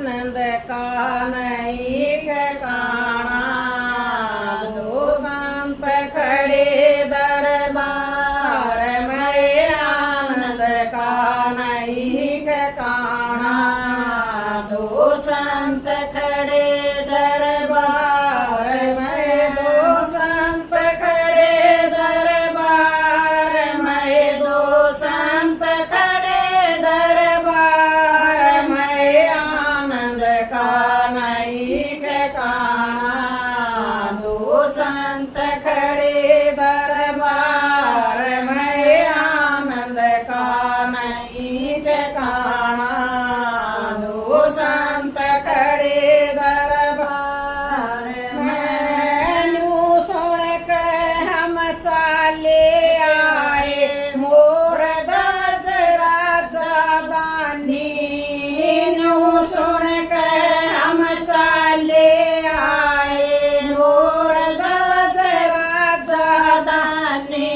आनंद का नहीं ठिकाना। दो संत खड़े दरबार में आनंद का नहीं ठिकाना। दो संत खड़े दरबार में, दो संत खड़े दरबार में, दो संत खड़े दरबार में आनंद का नहीं ठिकाना। दो संत खड़े दरबार में आनंद का नहीं ठिकाना। दो संत खड़े दरबार में न्यू सुन के हम चाले आए मोर दास राजा दानी। न्यू सुन के हम चाले आए मोर दास राजा दानी।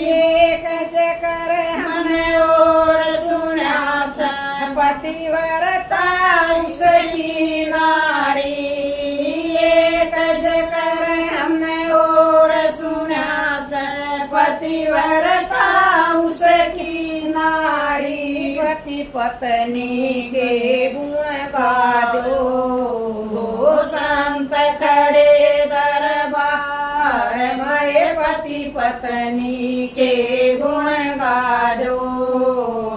एक जकर हमने और सुना पतिव्रता उसकी नारी। एक जकर हमने और सुना पतिव्रता उसकी नारी। पति पत्नी के गुण गादो। दो संत खड़े दरबार में पति पत्नी के गुण गादो।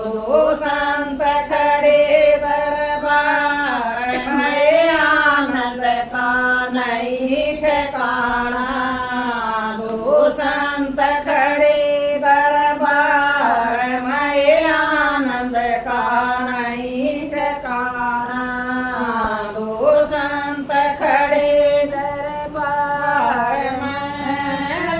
दो संत खड़े दरबार में आनंद का नहीं ठिकाना। दो संत खड़े दरबार में आनंद का नहीं ठिकाना। दो संत खड़े दरबार में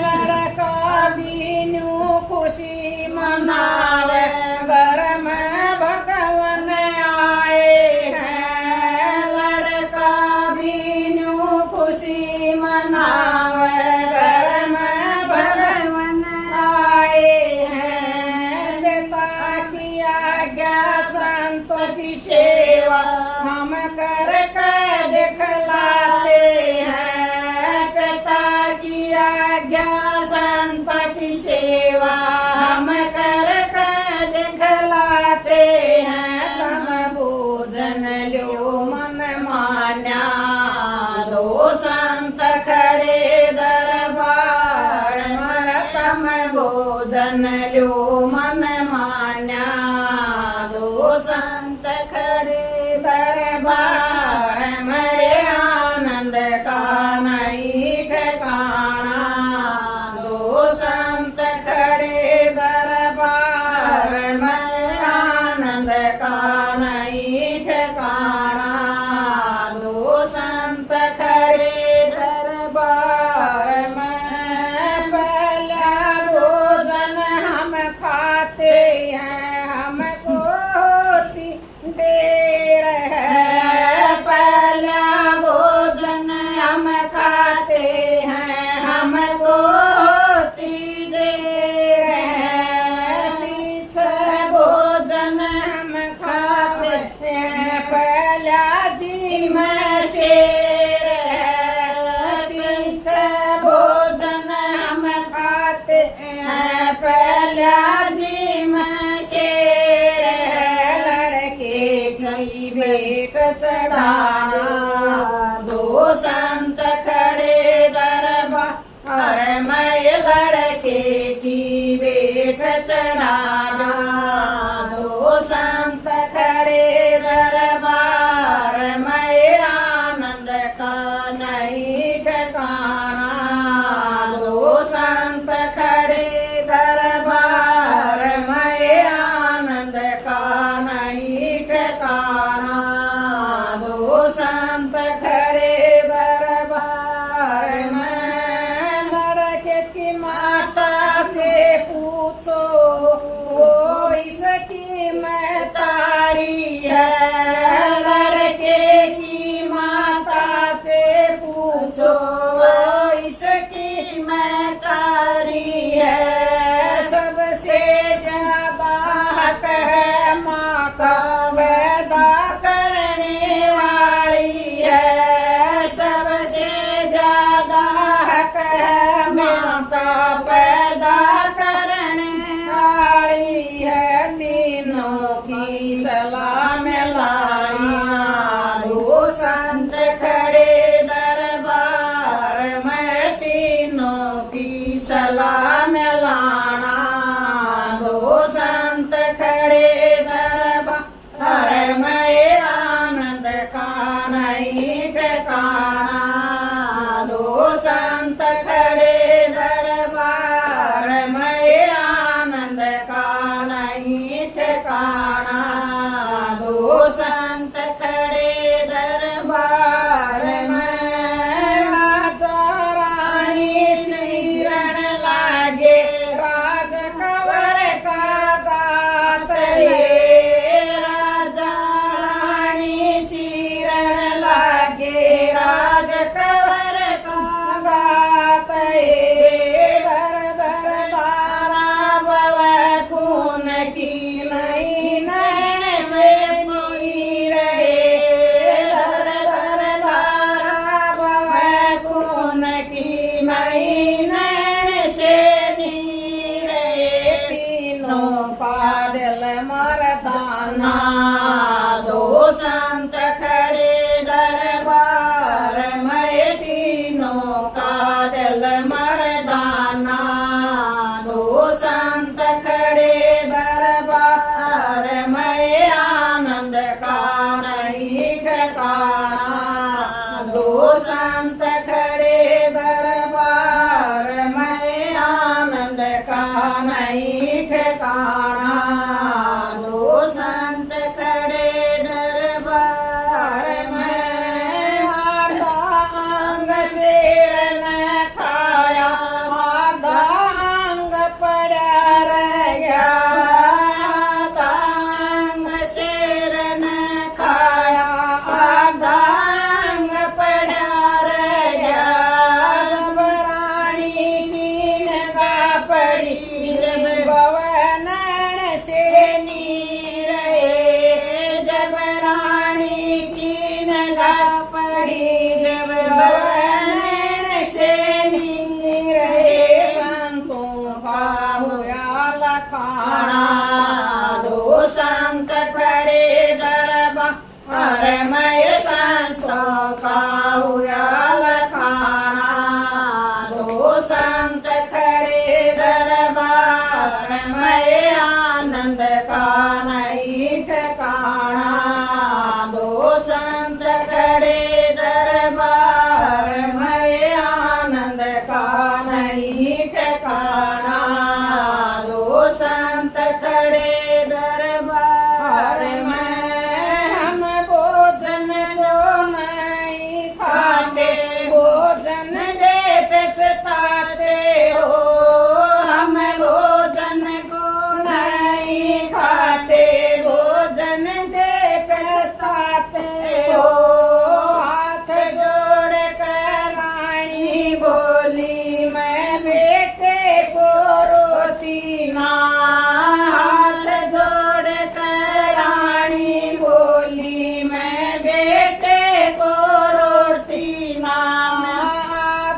लड़का बीनू खुशी मनावे घर में भगवान आए हैं। लड़का बीनू खुशी मनावे घर में भगवान आए हैं। पिता की आज्ञा संतों की सेवा हम कर दिखलाते हैं। पिता की आज्ञा संत की सेवा हम कर दिखलाते हैं। तम भोजन लो मन मान्या। दो संत खड़े दरबार में तम भोजन लो मन मान्या। दो संत खड़े दरबार में आनंद का नहीं ठिकाना। दो संत खड़े दरबार में आनंद का नहीं ठिकाना। दो संत खड़े दरबार में पहला भोजन हम खाते हैं हमको होती देर है। पहला भोजन हम खाते हैं हमको होती देर है। पीछे भोजन हम खाते हैं पहला जी में शेर है। पीछे भोजन हम खाते हैं पहला जी में शेर है। लड़के की भेंट चढ़ाना। दो संत खड़े दरबार में लड़के की भेंट चढ़ाना। दो संत खड़े दरबार में आनंद का नहीं ठिकाना। दो संत खड़े दरबार में आनंद का नहीं ठिकाना। दो संत खड़े दरबार में लड़के की माता से पूछो वो इसकी मैं तारी है। लड़के की माता से पूछो वो इसकी मैं तारी है। सबसे ज्यादा हक है माँ का वादा करने संत खड़े दरबार में राजा रानी चीरण लागे राज कवर का गात ये राजा रानी चीरण लागे राज कवर का गात ये दर दर तारा बव खून की नई नैन से पी रहे दर दर तारा बव खून की नई नैन से नी रहे तीनों का दिल मर्दाना दो संत खड़े दरबार में तीनों का दिल मर्दाना दो संत खड़े दरबार में आनंद का नहीं ठिकाना दो संत खड़े दरबार में आनंद का नहीं ठिकाना दो संत खड़े दरबार में माता अंग शेर न खाया माता अंग पड़ा रह गया माता अंग शेर न खाया माता अंग पड़ा रह गया जब रानी की निगाह पड़ी जब भवनन से नीर जब रानी की निगाह पड़ी जब भवनन से नीर संतों का हुआ लखाना दो संत खड़े दरबार में संतों का हुआ लखाना दो संत खड़े दरबार में आनंद का नहीं ठिकाना दो संत खड़े दरबार में आनंद का नहीं ठिकाना दो संत खड़े दरबार में हम भोजन को नहीं खाते भोजन दे पछताते हो हम भोजन को नहीं खाते भोजन दे पछताते हो हाथ जोड़ कर रानी बोली मैं बेटे को रोती ना हाथ जोड़ कर रानी बोली मैं बेटे को रोती ना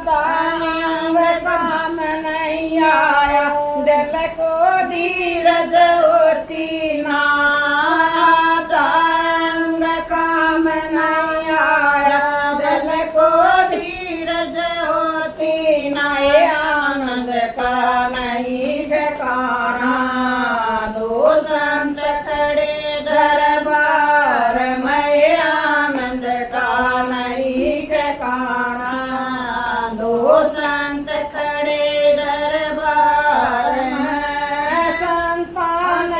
दांग काम नहीं आया दिल को धीरज होती ना दांग काम नहीं आया दिल को धीरज होती ना ये आनंद का नहीं ठिकाना दो संत खड़े दरबार में आनंद का नहीं ठिकाना दो संत खड़े दरबार में संतान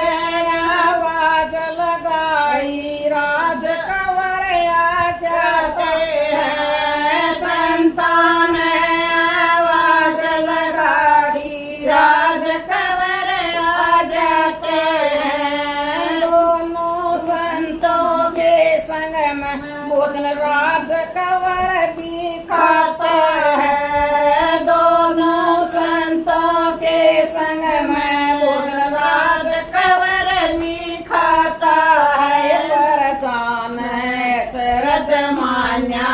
आवाज लगाई राज कंवर आ जाते हैं संतान आवाज लगाई राज कंवर आ जाते हैं दोनों संतों के संग में भोजन राज कंवर भी खाता है दोनों संतों के संग में भोजन राज कंवर भी खाता है पर जान चरज मान्या